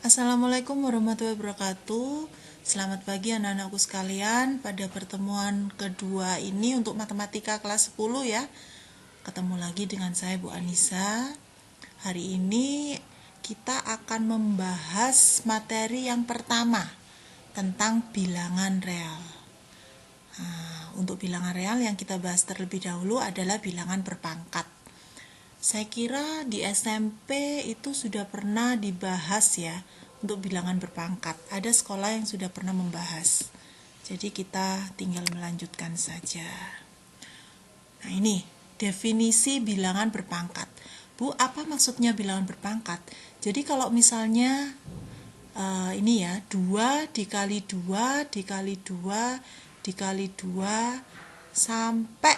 Assalamualaikum warahmatullahi wabarakatuh. Selamat pagi anak-anakku sekalian. Pada pertemuan kedua ini untuk matematika kelas 10 ya. Ketemu lagi dengan saya Bu Anissa. Hari ini kita akan membahas materi yang pertama tentang bilangan real. Untuk bilangan real yang kita bahas terlebih dahulu adalah bilangan berpangkat. Saya kira di SMP itu sudah pernah dibahas ya untuk bilangan berpangkat. Ada sekolah yang sudah pernah membahas. Jadi kita tinggal melanjutkan saja. Nah ini definisi bilangan berpangkat. Bu, apa maksudnya bilangan berpangkat? Jadi kalau misalnya ini ya 2 dikali 2 dikali 2 dikali 2 sampai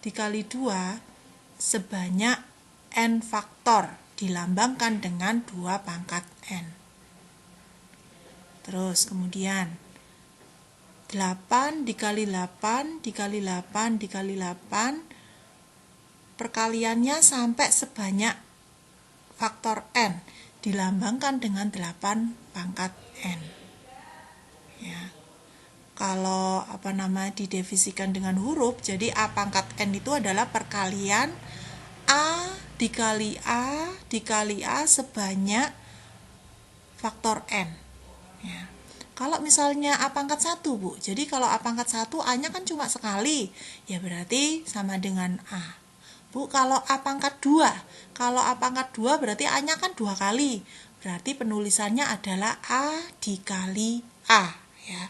dikali 2 sebanyak n faktor dilambangkan dengan 2 pangkat n. Terus kemudian 8 dikali 8 dikali 8 dikali 8 perkaliannya sampai sebanyak faktor n dilambangkan dengan 8 pangkat n. Ya. Kalau didefinikan dengan huruf, jadi a pangkat n itu adalah perkalian a dikali a dikali a sebanyak faktor n. Ya. Kalau misalnya a pangkat 1 Bu, jadi kalau a pangkat 1 a-nya kan cuma sekali, ya berarti sama dengan a. Bu, kalau a pangkat 2, kalau a pangkat 2 berarti a-nya kan 2 kali, berarti penulisannya adalah a dikali a. Ya.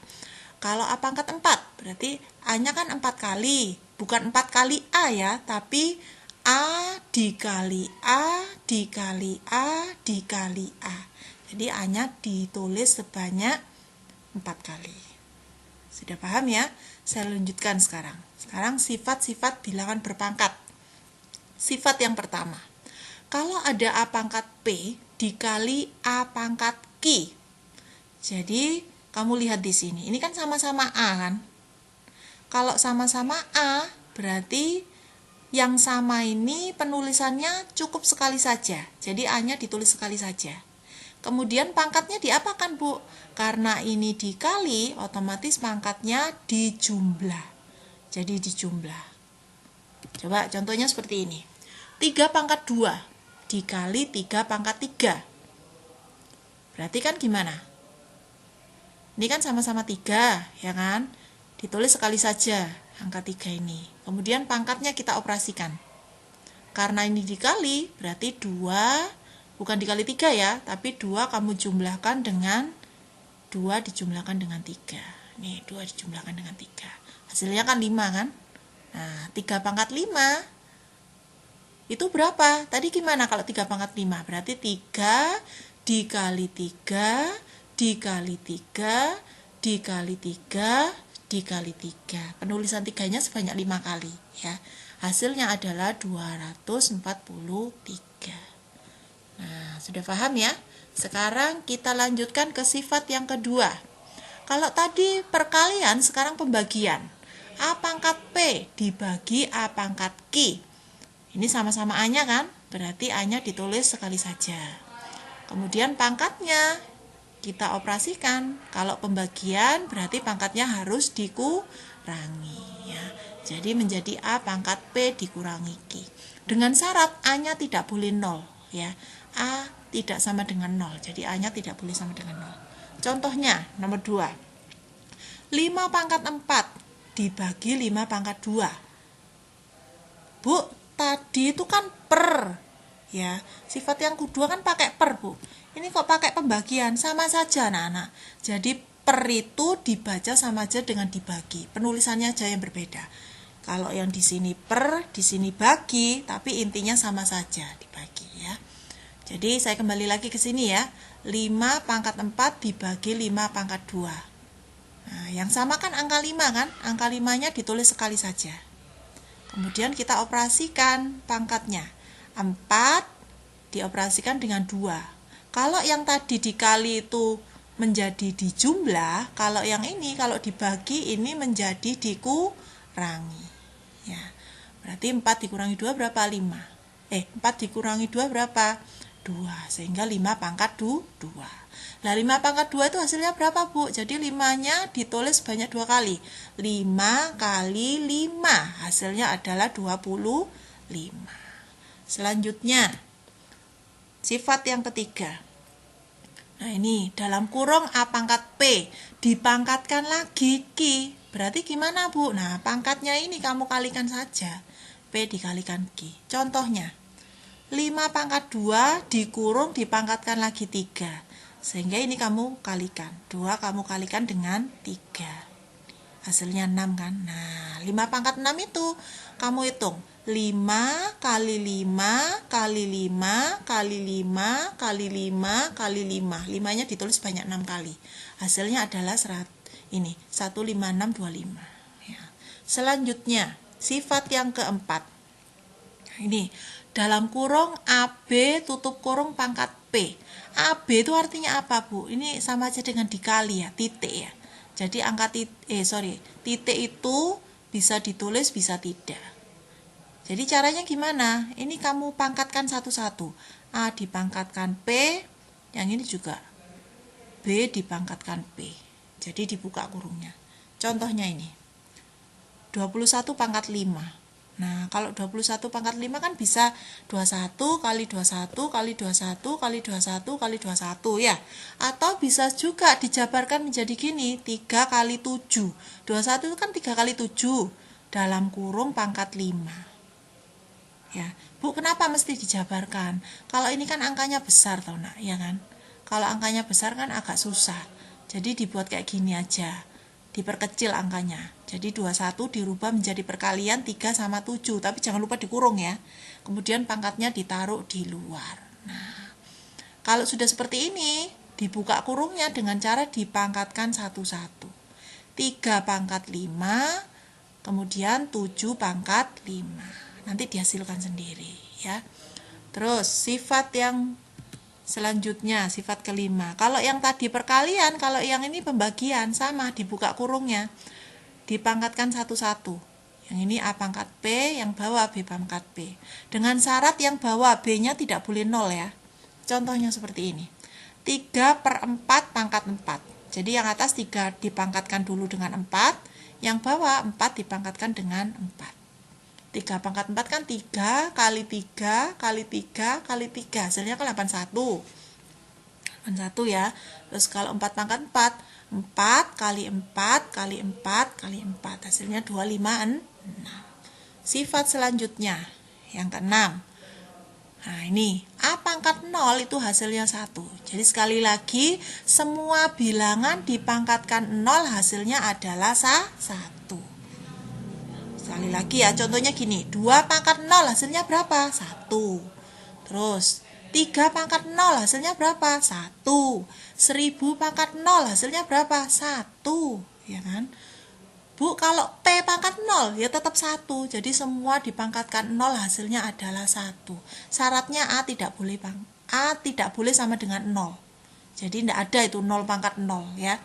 Kalau a pangkat 4, berarti a-nya kan 4 kali, bukan 4 kali a ya, tapi a dikali a dikali a dikali a. Jadi a-nya ditulis sebanyak 4 kali. Sudah paham ya? Saya lanjutkan sekarang. Sekarang sifat-sifat bilangan berpangkat. Sifat yang pertama. Kalau ada a pangkat p dikali a pangkat q. Jadi kamu lihat di sini. Ini kan sama-sama a kan? Kalau sama-sama a, berarti yang sama ini penulisannya cukup sekali saja. Jadi a-nya ditulis sekali saja. Kemudian pangkatnya diapakan Bu? Karena ini dikali, otomatis pangkatnya dijumlah. Jadi dijumlah. Coba contohnya seperti ini. 3 pangkat 2 dikali 3 pangkat 3. Berarti kan gimana? Ini kan sama-sama 3, ya kan? Ditulis sekali saja angka 3 ini. Kemudian pangkatnya kita operasikan. Karena ini dikali, berarti 2, bukan dikali 3 ya, tapi 2 kamu jumlahkan dengan 2 dijumlahkan dengan 3. Nih, 2 dijumlahkan dengan 3. Hasilnya kan 5 kan? Nah, 3 pangkat 5 itu berapa? Tadi gimana kalau 3 pangkat 5? Berarti 3 dikali 3 dikali 3 dikali 3 dikali 3. Penulisan 3-nya sebanyak 5 kali ya. Hasilnya adalah 243. Nah, sudah paham ya? Sekarang kita lanjutkan ke sifat yang kedua. Kalau tadi perkalian, sekarang pembagian. A pangkat P dibagi A pangkat Q. Ini sama-sama A-nya kan? Berarti A-nya ditulis sekali saja. Kemudian pangkatnya kita operasikan. Kalau pembagian berarti pangkatnya harus dikurangi ya. Jadi menjadi A pangkat P dikurangi Q. Dengan syarat A-nya tidak boleh 0 ya. A tidak sama dengan 0. Jadi A-nya tidak boleh sama dengan 0. Contohnya nomor 2. 5 pangkat 4 dibagi 5 pangkat 2. Bu, tadi itu kan per ya. Sifat yang kedua kan pakai per Bu. Ini kok pakai pembagian? Sama saja anak-anak. Jadi per itu dibaca sama aja dengan dibagi. Penulisannya aja yang berbeda. Kalau yang di sini per, di sini bagi, tapi intinya sama saja dibagi ya. Jadi saya kembali lagi ke sini ya. 5 pangkat 4 dibagi 5 pangkat 2. Nah, yang sama kan angka 5 kan? Angka 5-nya ditulis sekali saja. Kemudian kita operasikan pangkatnya. 4 dioperasikan dengan 2. Kalau yang tadi dikali itu menjadi dijumlah, kalau yang ini kalau dibagi ini menjadi dikurangi. Ya. Berarti 4 dikurangi 2 berapa? 5. 4 dikurangi 2 berapa? 2. Sehingga 5 pangkat 2. Nah, 5 pangkat 2 itu hasilnya berapa, Bu? Jadi 5-nya ditulis banyak 2 kali. 5 kali 5. Hasilnya adalah 25. Selanjutnya, sifat yang ketiga. Nah, ini dalam kurung A pangkat P dipangkatkan lagi Q. Berarti gimana, Bu? Nah, pangkatnya ini kamu kalikan saja. P dikalikan Q. Contohnya, 5 pangkat 2 dikurung dipangkatkan lagi 3. Sehingga ini kamu kalikan. 2 kamu kalikan dengan 3. Hasilnya 6 kan. Nah, 5 pangkat 6 itu kamu hitung. 5 kali 5 kali 5 kali 5 kali 5 kali 5. 5-nya ditulis banyak 6 kali. Hasilnya adalah 15625. Ya. Selanjutnya, sifat yang keempat. Ini dalam kurung AB tutup kurung pangkat P. AB itu artinya apa, Bu? Ini sama aja dengan dikali ya, titik ya. Jadi angka titik itu bisa ditulis bisa tidak. Jadi caranya gimana? Ini kamu pangkatkan satu-satu. A dipangkatkan P, yang ini juga B dipangkatkan P. Jadi dibuka kurungnya. Contohnya ini. 21 pangkat 5. Nah, kalau 21 pangkat 5 kan bisa 21 kali 21 kali 21 kali 21 kali 21 ya. Atau bisa juga dijabarkan menjadi gini, 3 kali 7. 21 itu kan 3 kali 7 dalam kurung pangkat 5. Ya, Bu, kenapa mesti dijabarkan? Kalau ini kan angkanya besar tau nak, ya kan? Kalau angkanya besar kan agak susah. Jadi dibuat kayak gini aja. Diperkecil angkanya. Jadi 21 dirubah menjadi perkalian 3 sama 7. Tapi jangan lupa dikurung ya. Kemudian pangkatnya ditaruh di luar. Nah, kalau sudah seperti ini, dibuka kurungnya dengan cara dipangkatkan satu-satu. 3 pangkat 5, kemudian 7 pangkat 5. Nanti dihasilkan sendiri ya. Terus sifat yang selanjutnya, sifat kelima. Kalau yang tadi perkalian, kalau yang ini pembagian, sama dibuka kurungnya. Dipangkatkan satu-satu. Yang ini A pangkat P, yang bawah B pangkat P. Dengan syarat yang bawah B-nya tidak boleh 0 ya. Contohnya seperti ini. 3/4 pangkat 4. Jadi yang atas 3 dipangkatkan dulu dengan 4, yang bawah 4 dipangkatkan dengan 4. 3 pangkat 4 kan 3 kali 3 kali 3 kali 3. Hasilnya kan 81. 81 ya. Terus kalau 4 pangkat 4, 4 kali 4 kali 4 kali 4. Hasilnya 256. Sifat selanjutnya, yang keenam. Nah ini, A pangkat 0 itu hasilnya 1. Jadi sekali lagi, semua bilangan dipangkatkan 0 hasilnya adalah 1. Sekali lagi ya, contohnya gini, 2 pangkat 0 hasilnya berapa? 1. Terus, 3 pangkat 0 hasilnya berapa? 1. 1000 pangkat 0 hasilnya berapa? 1. Ya kan? Bu, kalau P pangkat 0 ya tetap 1. Jadi semua dipangkatkan 0 hasilnya adalah 1. Syaratnya A tidak boleh sama dengan 0. Jadi tidak ada itu 0 pangkat 0 ya.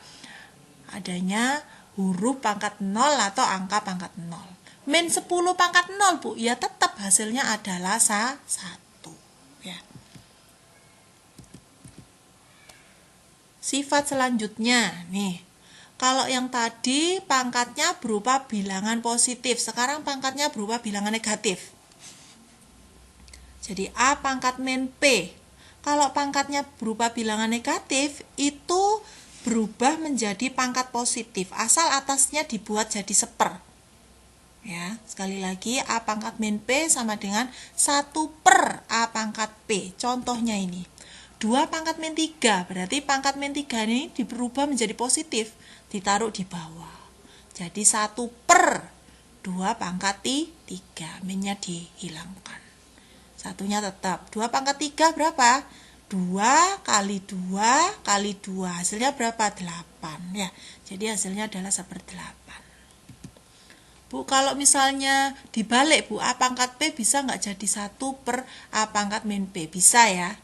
Adanya huruf pangkat 0 atau angka pangkat 0. Min 10 pangkat 0, Bu, ya tetap hasilnya adalah 1 ya. Sifat selanjutnya nih. Kalau yang tadi pangkatnya berupa bilangan positif, sekarang pangkatnya berupa bilangan negatif. Jadi A pangkat min P. Kalau pangkatnya berupa bilangan negatif, itu berubah menjadi pangkat positif, asal atasnya dibuat jadi 1/4. Ya, sekali lagi A pangkat min P sama dengan 1/A pangkat P. Contohnya ini. 2 pangkat min 3, berarti pangkat min 3 ini diberubah menjadi positif, ditaruh di bawah. Jadi 1/2 pangkat 3, minnya dihilangkan. Satunya tetap. 2 pangkat 3 berapa? 2 kali 2 kali 2. Hasilnya berapa? 8 ya. Jadi hasilnya adalah 1/8. Bu, kalau misalnya dibalik, Bu, A pangkat P bisa nggak jadi 1/A pangkat min P? Bisa ya.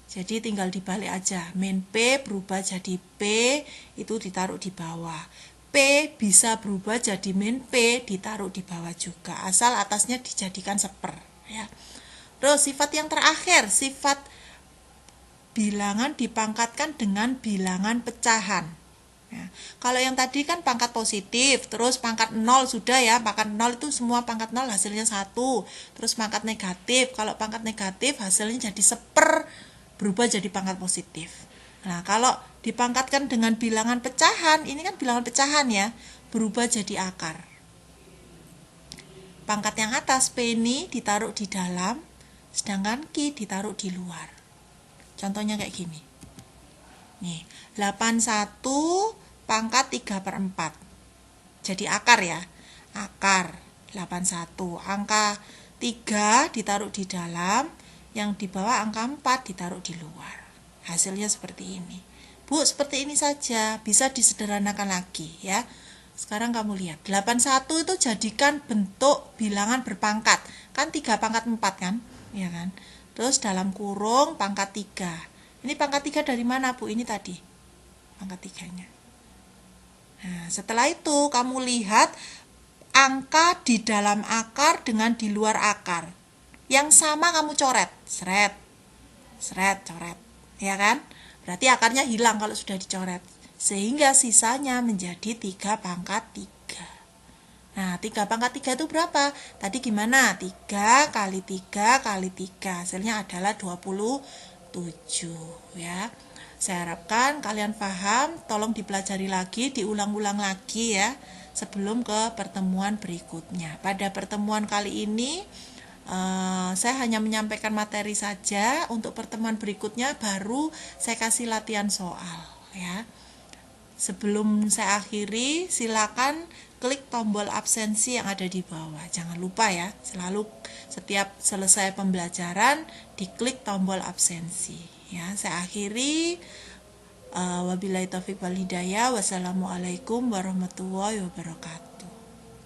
Jadi tinggal dibalik aja. Min P berubah jadi P, itu ditaruh di bawah. P bisa berubah jadi min P, ditaruh di bawah juga. Asal atasnya dijadikan 1/4 ya. Terus sifat yang terakhir, sifat bilangan dipangkatkan dengan bilangan pecahan. Ya. Kalau yang tadi kan pangkat positif, terus pangkat 0 sudah ya, pangkat 0 itu semua pangkat 0 hasilnya 1. Terus pangkat negatif, kalau pangkat negatif hasilnya jadi 1/, berubah jadi pangkat positif. Nah, kalau dipangkatkan dengan bilangan pecahan, ini kan bilangan pecahan ya, berubah jadi akar. Pangkat yang atas P ini ditaruh di dalam, sedangkan Q ditaruh di luar. Contohnya kayak gini. Nih, 81 pangkat 3/4. Jadi akar ya. Akar 81. Angka 3 ditaruh di dalam, yang di bawah angka 4 ditaruh di luar. Hasilnya seperti ini. Bu, seperti ini saja. Bisa disederhanakan lagi ya. Sekarang kamu lihat, 81 itu jadikan bentuk bilangan berpangkat. Kan 3 pangkat 4 kan? Ya kan? Terus dalam kurung pangkat 3. Ini pangkat 3 dari mana, Bu? Ini tadi. Pangkat 3-nya. Nah, setelah itu kamu lihat angka di dalam akar dengan di luar akar. Yang sama kamu coret. Seret. Seret, coret. Ya kan? Berarti akarnya hilang kalau sudah dicoret. Sehingga sisanya menjadi 3 pangkat 3. Nah, 3 pangkat 3 itu berapa? Tadi gimana? 3 kali 3 kali 3. Hasilnya adalah 27 ya. Saya harapkan kalian paham. Tolong dipelajari lagi, diulang-ulang lagi ya, sebelum ke pertemuan berikutnya. Pada pertemuan kali ini saya hanya menyampaikan materi saja. Untuk pertemuan berikutnya baru saya kasih latihan soal ya. Sebelum saya akhiri, silakan klik tombol absensi yang ada di bawah. Jangan lupa ya, selalu setiap selesai pembelajaran diklik tombol absensi. Ya, saya akhiri. Wabillahi taufiq wal hidayah. Wassalamualaikum warahmatullahi wabarakatuh.